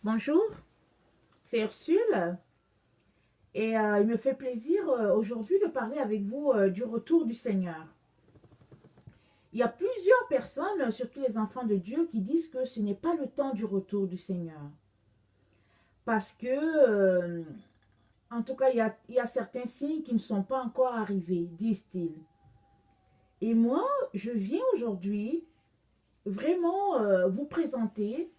Bonjour, c'est Ursule et il me fait plaisir aujourd'hui de parler avec vous du retour du Seigneur. Il y a plusieurs personnes, surtout les enfants de Dieu, qui disent que ce n'est pas le temps du retour du Seigneur. Parce que, en tout cas, il y a certains signes qui ne sont pas encore arrivés, disent-ils. Et moi, je viens aujourd'hui vraiment vous présenter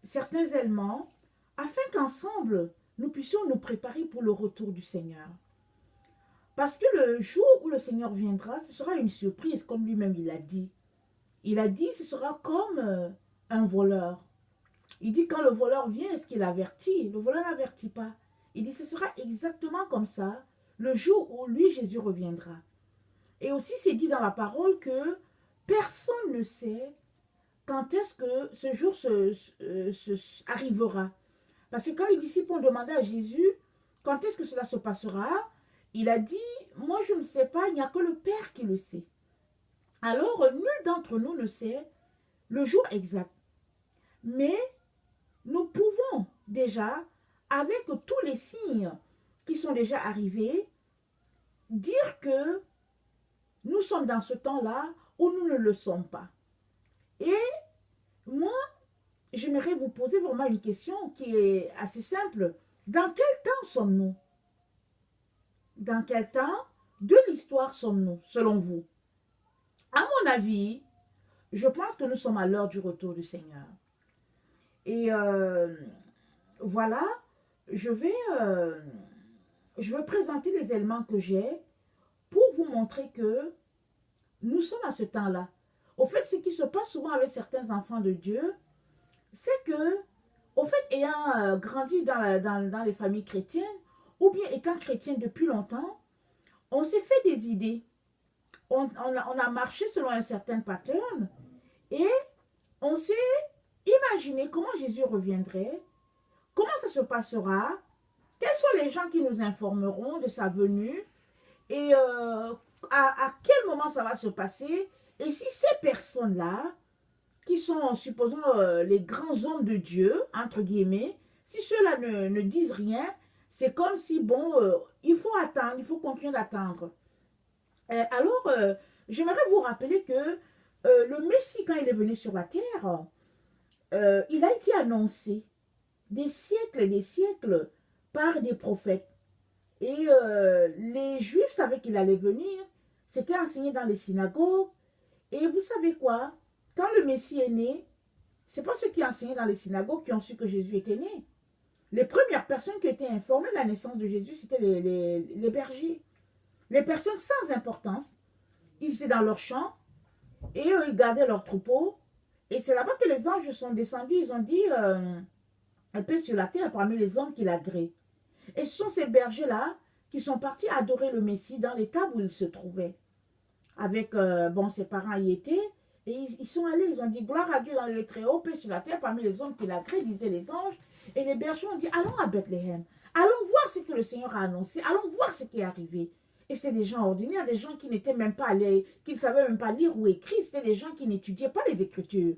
certains éléments afin qu'ensemble, nous puissions nous préparer pour le retour du Seigneur. Parce que le jour où le Seigneur viendra, ce sera une surprise, comme lui-même il a dit. Il a dit, ce sera comme un voleur. Il dit, quand le voleur vient, est-ce qu'il avertit? Le voleur n'avertit pas. Il dit, ce sera exactement comme ça, le jour où lui, Jésus, reviendra. Et aussi, c'est dit dans la parole que personne ne sait quand est-ce que ce jour arrivera. Parce que quand les disciples ont demandé à Jésus, quand est-ce que cela se passera, il a dit, moi je ne sais pas, il n'y a que le Père qui le sait. Alors, nul d'entre nous ne sait le jour exact. Mais nous pouvons déjà, avec tous les signes qui sont déjà arrivés, dire que nous sommes dans ce temps-là où nous ne le sommes pas. Et moi, j'aimerais vous poser vraiment une question qui est assez simple. Dans quel temps sommes-nous? Dans quel temps de l'histoire sommes-nous, selon vous? À mon avis, je pense que nous sommes à l'heure du retour du Seigneur. Et voilà, je vais, euh, je vais présenter les éléments que j'ai pour vous montrer que nous sommes à ce temps-là. Au fait, ce qui se passe souvent avec certains enfants de Dieu, c'est que, au fait, ayant grandi dans les familles chrétiennes, ou bien étant chrétien depuis longtemps, on s'est fait des idées. On a marché selon un certain pattern et on s'est imaginé comment Jésus reviendrait, comment ça se passera, quels sont les gens qui nous informeront de sa venue et à quel moment ça va se passer. Et si ces personnes-là, qui sont, supposons, les grands hommes de Dieu, entre guillemets, si ceux-là ne disent rien, c'est comme si, bon, il faut attendre, il faut continuer d'attendre. Alors, j'aimerais vous rappeler que le Messie, quand il est venu sur la terre, il a été annoncé des siècles par des prophètes. Et les Juifs savaient qu'il allait venir, c'était enseigné dans les synagogues. Et vous savez quoi? Quand le Messie est né, ce n'est pas ceux qui enseignaient dans les synagogues qui ont su que Jésus était né. Les premières personnes qui étaient informées de la naissance de Jésus, c'était les bergers. Les personnes sans importance. Ils étaient dans leur champ et ils gardaient leurs troupeaux. Et c'est là-bas que les anges sont descendus. Ils ont dit, un peu sur la terre parmi les hommes qu'il agrée. Et ce sont ces bergers-là qui sont partis adorer le Messie dans l'étable où il se trouvait. Avec, bon, ses parents y étaient. Et ils sont allés, ils ont dit, gloire à Dieu dans le très haut, paix sur la terre parmi les hommes qu'il agrée, disaient les anges. Et les bergers ont dit, allons à Bethléem. Allons voir ce que le Seigneur a annoncé. Allons voir ce qui est arrivé. Et c'était des gens ordinaires, des gens qui n'étaient même pas allés, qui ne savaient même pas lire ou écrire. C'était des gens qui n'étudiaient pas les Écritures.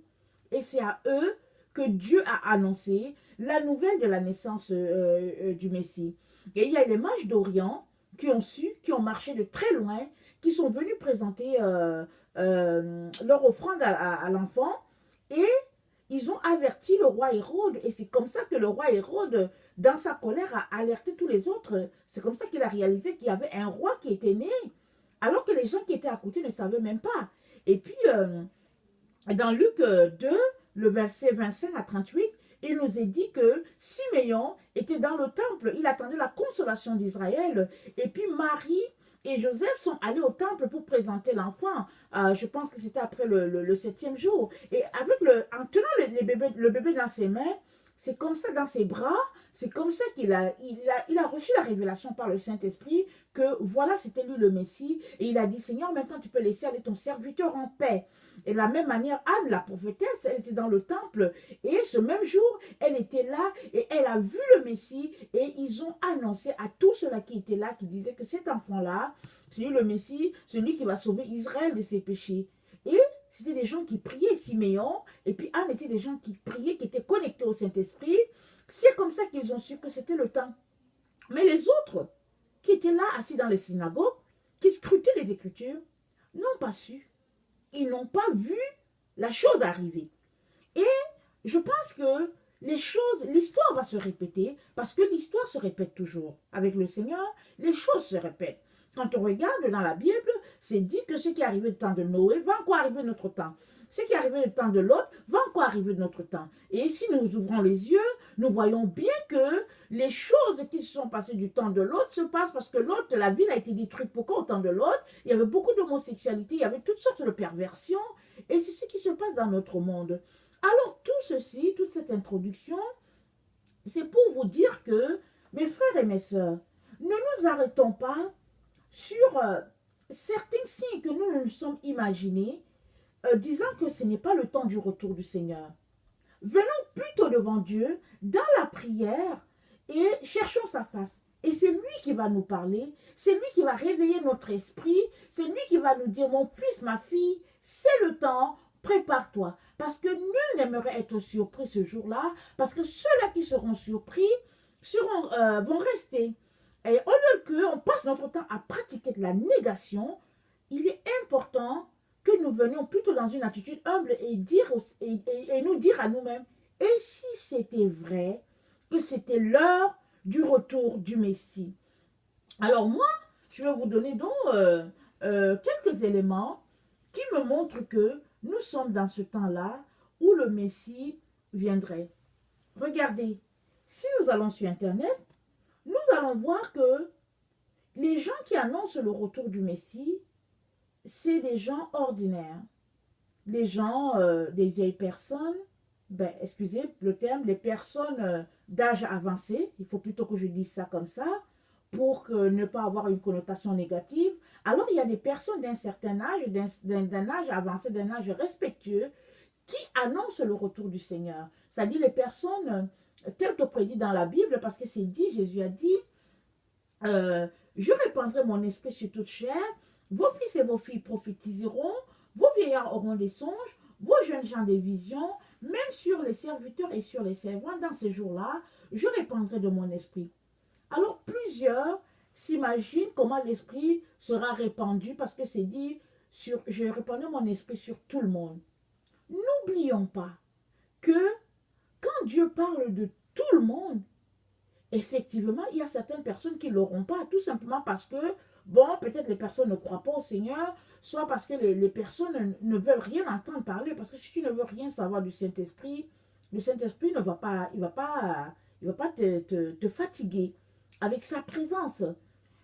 Et c'est à eux que Dieu a annoncé la nouvelle de la naissance du Messie. Et il y a les mages d'Orient qui ont su, qui ont marché de très loin, qui sont venus présenter leur offrande à l'enfant. Et ils ont averti le roi Hérode. Et c'est comme ça que le roi Hérode, dans sa colère, a alerté tous les autres. C'est comme ça qu'il a réalisé qu'il y avait un roi qui était né, alors que les gens qui étaient à côté ne savaient même pas. Et puis, dans Luc 2, le verset 25 à 38, il nous est dit que Siméon était dans le temple, il attendait la consolation d'Israël. Et puis Marie et Joseph sont allés au temple pour présenter l'enfant. Je pense que c'était après le septième jour. Et en tenant le bébé dans ses mains, c'est comme ça dans ses bras, c'est comme ça qu'il a reçu la révélation par le Saint-Esprit que voilà, c'était lui le Messie. Et il a dit, Seigneur, maintenant tu peux laisser aller ton serviteur en paix. Et de la même manière, Anne, la prophétesse, elle était dans le temple. Et ce même jour, elle était là et elle a vu le Messie. Et ils ont annoncé à tous ceux-là qui étaient là, qui disaient que cet enfant-là, c'est lui le Messie, celui qui va sauver Israël de ses péchés. Et c'était des gens qui priaient, Siméon, et puis Anne était des gens qui priaient, qui étaient connectés au Saint-Esprit. C'est comme ça qu'ils ont su que c'était le temps. Mais les autres, qui étaient là, assis dans les synagogues, qui scrutaient les Écritures, n'ont pas su. Ils n'ont pas vu la chose arriver. Et je pense que l'histoire va se répéter, parce que l'histoire se répète toujours. Avec le Seigneur, les choses se répètent. Quand on regarde dans la Bible, c'est dit que ce qui est arrivé au temps de Noé va encore arriver notre temps. Ce qui est arrivé au temps de l'autre va encore arriver de notre temps. Et si nous ouvrons les yeux, nous voyons bien que les choses qui se sont passées du temps de l'autre se passent parce que l'autre, la ville a été détruite. Pourquoi au temps de l'autre? Il y avait beaucoup d'homosexualité, il y avait toutes sortes de perversions. Et c'est ce qui se passe dans notre monde. Alors tout ceci, toute cette introduction, c'est pour vous dire que, mes frères et mes sœurs, ne nous arrêtons pas sur certains signes que nous nous sommes imaginés, disant que ce n'est pas le temps du retour du Seigneur. Venons plutôt devant Dieu dans la prière et cherchons sa face. Et c'est lui qui va nous parler, c'est lui qui va réveiller notre esprit, c'est lui qui va nous dire, mon fils, ma fille, c'est le temps, prépare-toi. Parce que nul n'aimerait être surpris ce jour-là, parce que ceux-là qui seront surpris vont rester. Et au lieu qu'on passe notre temps à pratiquer de la négation, il est important que nous venions plutôt dans une attitude humble et nous dire à nous-mêmes, et si c'était vrai que c'était l'heure du retour du Messie? Alors moi, je vais vous donner donc quelques éléments qui me montrent que nous sommes dans ce temps-là où le Messie viendrait. Regardez, si nous allons sur Internet, nous allons voir que les gens qui annoncent le retour du Messie, c'est des gens ordinaires. Les gens, des vieilles personnes, excusez le terme, les personnes d'âge avancé, il faut plutôt que je dise ça comme ça, pour ne pas avoir une connotation négative. Alors, il y a des personnes d'un certain âge, d'un âge avancé, d'un âge respectueux, qui annoncent le retour du Seigneur. C'est-à-dire les personnes telles que prédit dans la Bible, parce que c'est dit, Jésus a dit, je répandrai mon esprit sur toute chair, vos fils et vos filles prophétiseront, vos vieillards auront des songes, vos jeunes gens des visions, même sur les serviteurs et sur les servantes, dans ces jours-là, je répandrai de mon esprit. Alors plusieurs s'imaginent comment l'esprit sera répandu, parce que c'est dit, je répandrai mon esprit sur tout le monde. N'oublions pas que quand Dieu parle de tout le monde, effectivement, il y a certaines personnes qui ne l'auront pas, tout simplement parce que, bon, peut-être les personnes ne croient pas au Seigneur, soit parce que les personnes ne veulent rien entendre parler, parce que si tu ne veux rien savoir du Saint-Esprit, le Saint-Esprit ne va pas, il va pas te fatiguer avec sa présence.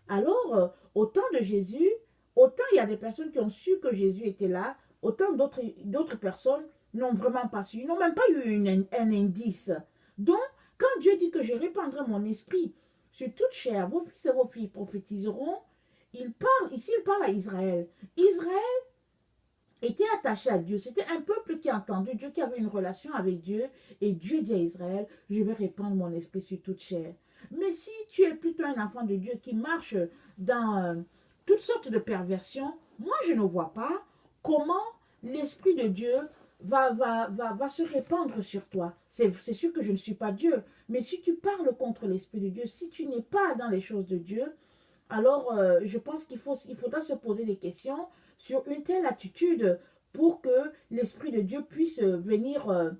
Alors, au temps de Jésus, autant il y a des personnes qui ont su que Jésus était là, autant d'autres personnes n'ont vraiment pas su, ils n'ont même pas eu un indice. Donc, quand Dieu dit que je répandrai mon esprit sur toute chair, vos fils et vos filles prophétiseront, il parle à Israël. Israël était attaché à Dieu. C'était un peuple qui a entendu Dieu, qui avait une relation avec Dieu. Et Dieu dit à Israël, je vais répandre mon esprit sur toute chair. Mais si tu es plutôt un enfant de Dieu qui marche dans toutes sortes de perversions, moi je ne vois pas comment l'esprit de Dieu va se répandre sur toi. C'est sûr que je ne suis pas Dieu, mais si tu parles contre l'esprit de Dieu, si tu n'es pas dans les choses de Dieu, alors je pense qu'il faudra se poser des questions sur une telle attitude pour que l'esprit de Dieu puisse venir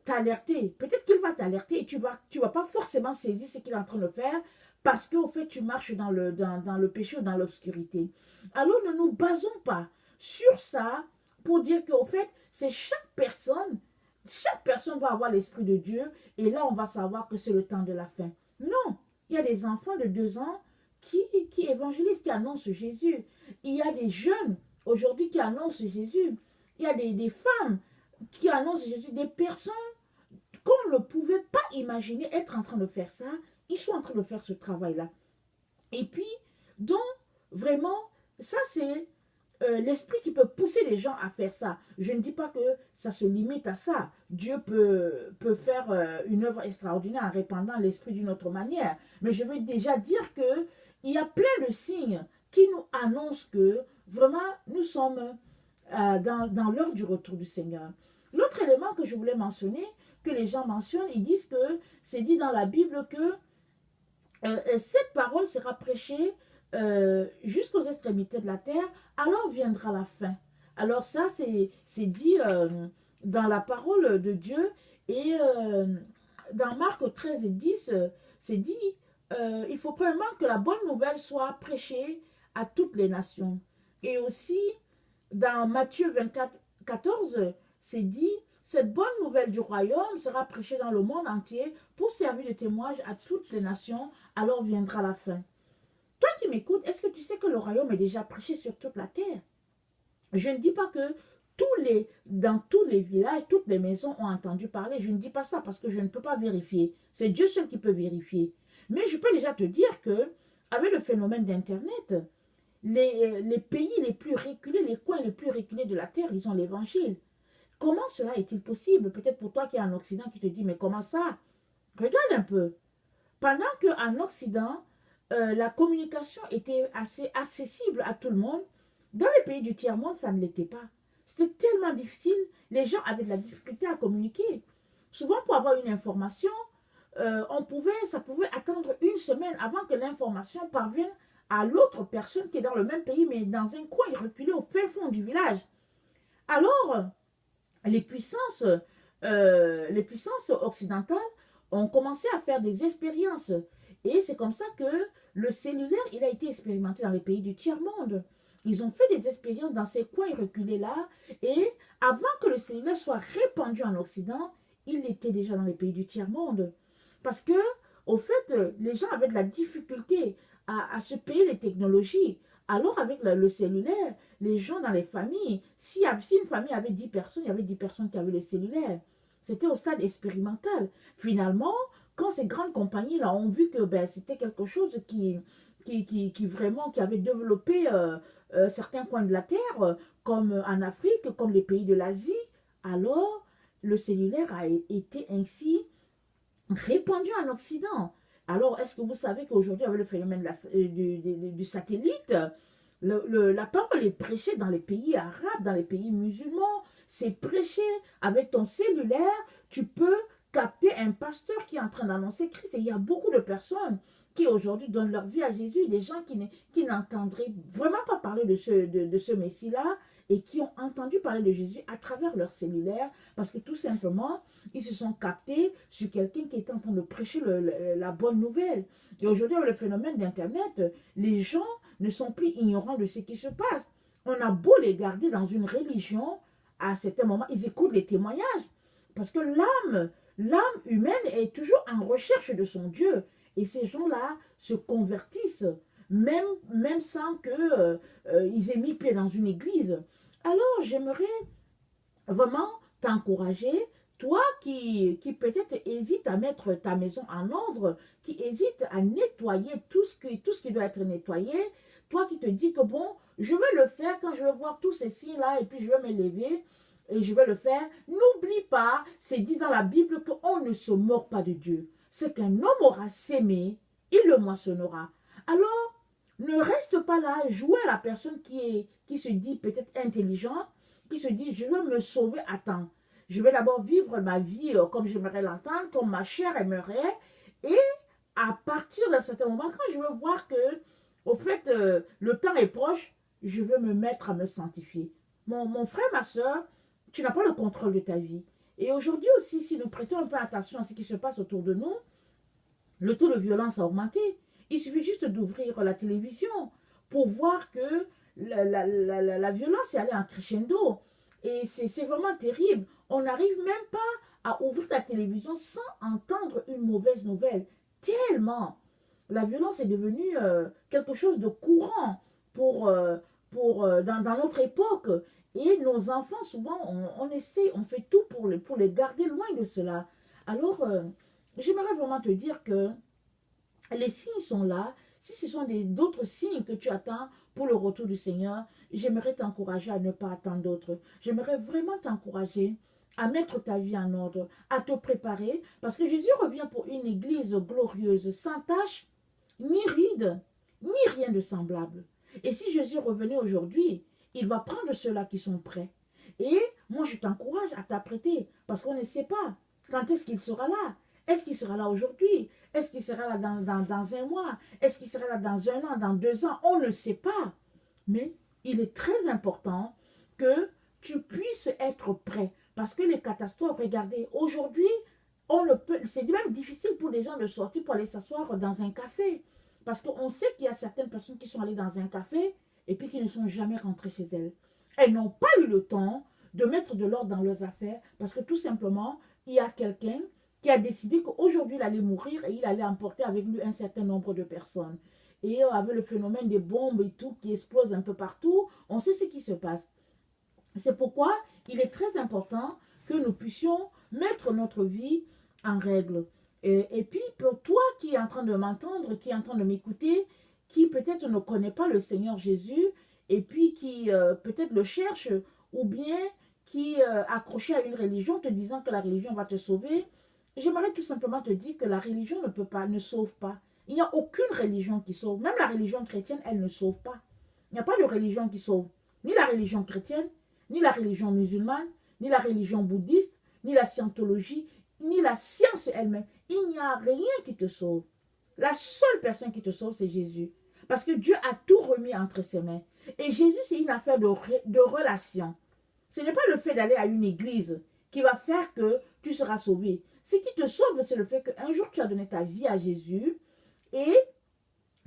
t'alerter. Peut-être qu'il va t'alerter et tu vas pas forcément saisir ce qu'il est en train de faire parce qu'au fait tu marches dans le péché ou dans l'obscurité. Alors ne nous basons pas sur ça pour dire qu'au fait, c'est chaque personne va avoir l'esprit de Dieu et là on va savoir que c'est le temps de la fin. Non, il y a des enfants de 2 ans qui évangélisent, qui annoncent Jésus. Il y a des jeunes aujourd'hui qui annoncent Jésus. Il y a des femmes qui annoncent Jésus, des personnes qu'on ne pouvait pas imaginer être en train de faire ça. Ils sont en train de faire ce travail-là. Et puis, donc, vraiment, ça c'est l'esprit qui peut pousser les gens à faire ça. Je ne dis pas que ça se limite à ça. Dieu peut faire une œuvre extraordinaire en répandant l'esprit d'une autre manière. Mais je veux déjà dire que il y a plein de signes qui nous annoncent que vraiment nous sommes dans l'heure du retour du Seigneur. L'autre élément que je voulais mentionner, que les gens mentionnent, ils disent que c'est dit dans la Bible que cette parole sera prêchée jusqu'aux extrémités de la terre, alors viendra la fin. Alors ça, c'est dit dans la parole de Dieu. Et dans Marc 13 et 10, c'est dit, il faut premièrement que la bonne nouvelle soit prêchée à toutes les nations. Et aussi, dans Matthieu 24, 14, c'est dit, cette bonne nouvelle du royaume sera prêchée dans le monde entier pour servir de témoignage à toutes les nations, alors viendra la fin. Toi qui m'écoutes, est-ce que tu sais que le royaume est déjà prêché sur toute la terre? Je ne dis pas que dans tous les villages, toutes les maisons ont entendu parler. Je ne dis pas ça parce que je ne peux pas vérifier. C'est Dieu seul qui peut vérifier. Mais je peux déjà te dire que, avec le phénomène d'Internet, les pays les plus reculés, les coins les plus reculés de la terre, ils ont l'évangile. Comment cela est-il possible? Peut-être pour toi qui es en Occident, qui te dit, mais comment ça? Regarde un peu. Pendant qu'en Occident, la communication était assez accessible à tout le monde, dans les pays du tiers-monde, ça ne l'était pas. C'était tellement difficile. Les gens avaient de la difficulté à communiquer. Souvent, pour avoir une information, ça pouvait attendre une semaine avant que l'information parvienne à l'autre personne qui est dans le même pays, mais dans un coin reculé au fin fond du village. Alors, les puissances occidentales ont commencé à faire des expériences. Et c'est comme ça que le cellulaire, il a été expérimenté dans les pays du tiers-monde. Ils ont fait des expériences dans ces coins reculés-là. Et avant que le cellulaire soit répandu en Occident, il était déjà dans les pays du tiers-monde. Parce que, au fait, les gens avaient de la difficulté à se payer les technologies. Alors, avec le cellulaire, les gens dans les familles, si une famille avait 10 personnes, il y avait 10 personnes qui avaient le cellulaire. C'était au stade expérimental. Finalement, quand ces grandes compagnies-là ont vu que c'était quelque chose qui avait développé certains coins de la Terre, comme en Afrique, comme les pays de l'Asie, alors le cellulaire a été ainsi répandu en Occident. Alors, est-ce que vous savez qu'aujourd'hui, avec le phénomène du satellite, la parole est prêchée dans les pays arabes, dans les pays musulmans. C'est prêché avec ton cellulaire. Tu peux capter un pasteur qui est en train d'annoncer Christ. Et il y a beaucoup de personnes qui aujourd'hui donnent leur vie à Jésus, des gens qui n'entendraient vraiment pas parler de ce Messie-là et qui ont entendu parler de Jésus à travers leur cellulaire parce que tout simplement, ils se sont captés sur quelqu'un qui était en train de prêcher la bonne nouvelle. Et aujourd'hui, avec le phénomène d'Internet, les gens ne sont plus ignorants de ce qui se passe. On a beau les garder dans une religion, à certains moments, ils écoutent les témoignages. Parce que l'âme humaine est toujours en recherche de son Dieu. Et ces gens-là se convertissent, même sans qu'ils aient mis pied dans une église. Alors, j'aimerais vraiment t'encourager, toi qui peut-être hésite à mettre ta maison en ordre, qui hésite à nettoyer tout ce qui doit être nettoyé, toi qui te dis que bon, je vais le faire quand je vais voir tous ces signes-là et puis je vais me lever et je vais le faire. N'oublie pas, c'est dit dans la Bible qu'on ne se moque pas de Dieu. Ce qu'un homme aura sémé, il le moissonnera. Alors, ne reste pas là, jouer à la personne qui se dit peut-être intelligente, qui se dit, je veux me sauver à temps. Je vais d'abord vivre ma vie comme j'aimerais l'entendre, comme ma chair aimerait. Et à partir d'un certain moment, quand je veux voir que, au fait, le temps est proche, je veux me mettre à me sanctifier. Mon frère, ma soeur, tu n'as pas le contrôle de ta vie. Et aujourd'hui aussi, si nous prêtons un peu attention à ce qui se passe autour de nous, le taux de violence a augmenté. Il suffit juste d'ouvrir la télévision pour voir que la violence est allée en crescendo. Et c'est vraiment terrible. On n'arrive même pas à ouvrir la télévision sans entendre une mauvaise nouvelle. Tellement. La violence est devenue quelque chose de courant dans notre époque. Et nos enfants, souvent, on fait tout pour les garder loin de cela. Alors, j'aimerais vraiment te dire que les signes sont là. Si ce sont d'autres signes que tu attends pour le retour du Seigneur, j'aimerais t'encourager à ne pas attendre d'autres. J'aimerais vraiment t'encourager à mettre ta vie en ordre, à te préparer, parce que Jésus revient pour une église glorieuse, sans tache, ni ride, ni rien de semblable. Et si Jésus revenait aujourd'hui, il va prendre ceux-là qui sont prêts. Et moi, je t'encourage à t'apprêter, parce qu'on ne sait pas. Quand est-ce qu'il sera là? Est-ce qu'il sera là aujourd'hui? Est-ce qu'il sera là dans un mois? Est-ce qu'il sera là dans un an, dans 2 ans? On ne sait pas. Mais il est très important que tu puisses être prêt. Parce que les catastrophes, regardez, aujourd'hui, c'est même difficile pour les gens de sortir pour aller s'asseoir dans un café. Parce qu'on sait qu'il y a certaines personnes qui sont allées dans un café et puis qui ne sont jamais rentrées chez elles. Elles n'ont pas eu le temps de mettre de l'ordre dans leurs affaires parce que tout simplement, il y a quelqu'un qui a décidé qu'aujourd'hui, il allait mourir et il allait emporter avec lui un certain nombre de personnes. Et avec le phénomène des bombes et tout qui explose un peu partout, on sait ce qui se passe. C'est pourquoi il est très important que nous puissions mettre notre vie en règle. Et puis, pour toi qui est en train de m'entendre, qui est en train de m'écouter, qui peut-être ne connaît pas le Seigneur Jésus, et puis qui peut-être le cherche, ou bien qui est accroché à une religion, te disant que la religion va te sauver, j'aimerais tout simplement te dire que la religion ne sauve pas. Il n'y a aucune religion qui sauve. Même la religion chrétienne, elle ne sauve pas. Il n'y a pas de religion qui sauve. Ni la religion chrétienne, ni la religion musulmane, ni la religion bouddhiste, ni la scientologie, ni la science elle-même. Il n'y a rien qui te sauve. La seule personne qui te sauve, c'est Jésus. Parce que Dieu a tout remis entre ses mains. Et Jésus, c'est une affaire de relation. Ce n'est pas le fait d'aller à une église qui va faire que tu seras sauvé. Ce qui te sauve, c'est le fait qu'un jour, tu as donné ta vie à Jésus et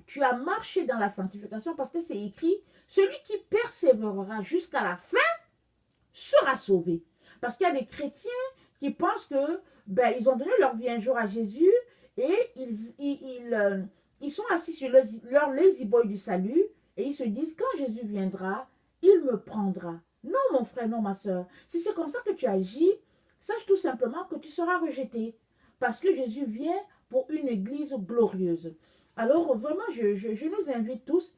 tu as marché dans la sanctification parce que c'est écrit, celui qui persévérera jusqu'à la fin sera sauvé. Parce qu'il y a des chrétiens qui pensent que ils ont donné leur vie un jour à Jésus et ils sont assis sur leur lazy boy du salut et ils se disent, quand Jésus viendra, il me prendra. Non, mon frère, non, ma soeur. Si c'est comme ça que tu agis, sache tout simplement que tu seras rejeté. Parce que Jésus vient pour une église glorieuse. Alors, vraiment, je nous invite tous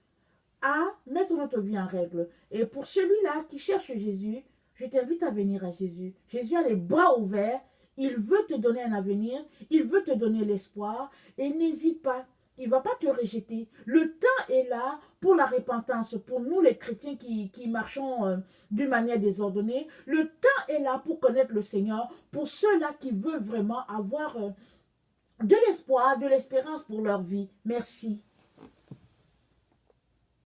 à mettre notre vie en règle. Et pour celui-là qui cherche Jésus, je t'invite à venir à Jésus. Jésus a les bras ouverts. Il veut te donner un avenir. Il veut te donner l'espoir. Et n'hésite pas. Il ne va pas te rejeter. Le temps est là pour la repentance. Pour nous, les chrétiens qui marchons d'une manière désordonnée, le temps est là pour connaître le Seigneur. Pour ceux-là qui veulent vraiment avoir de l'espoir, de l'espérance pour leur vie. Merci.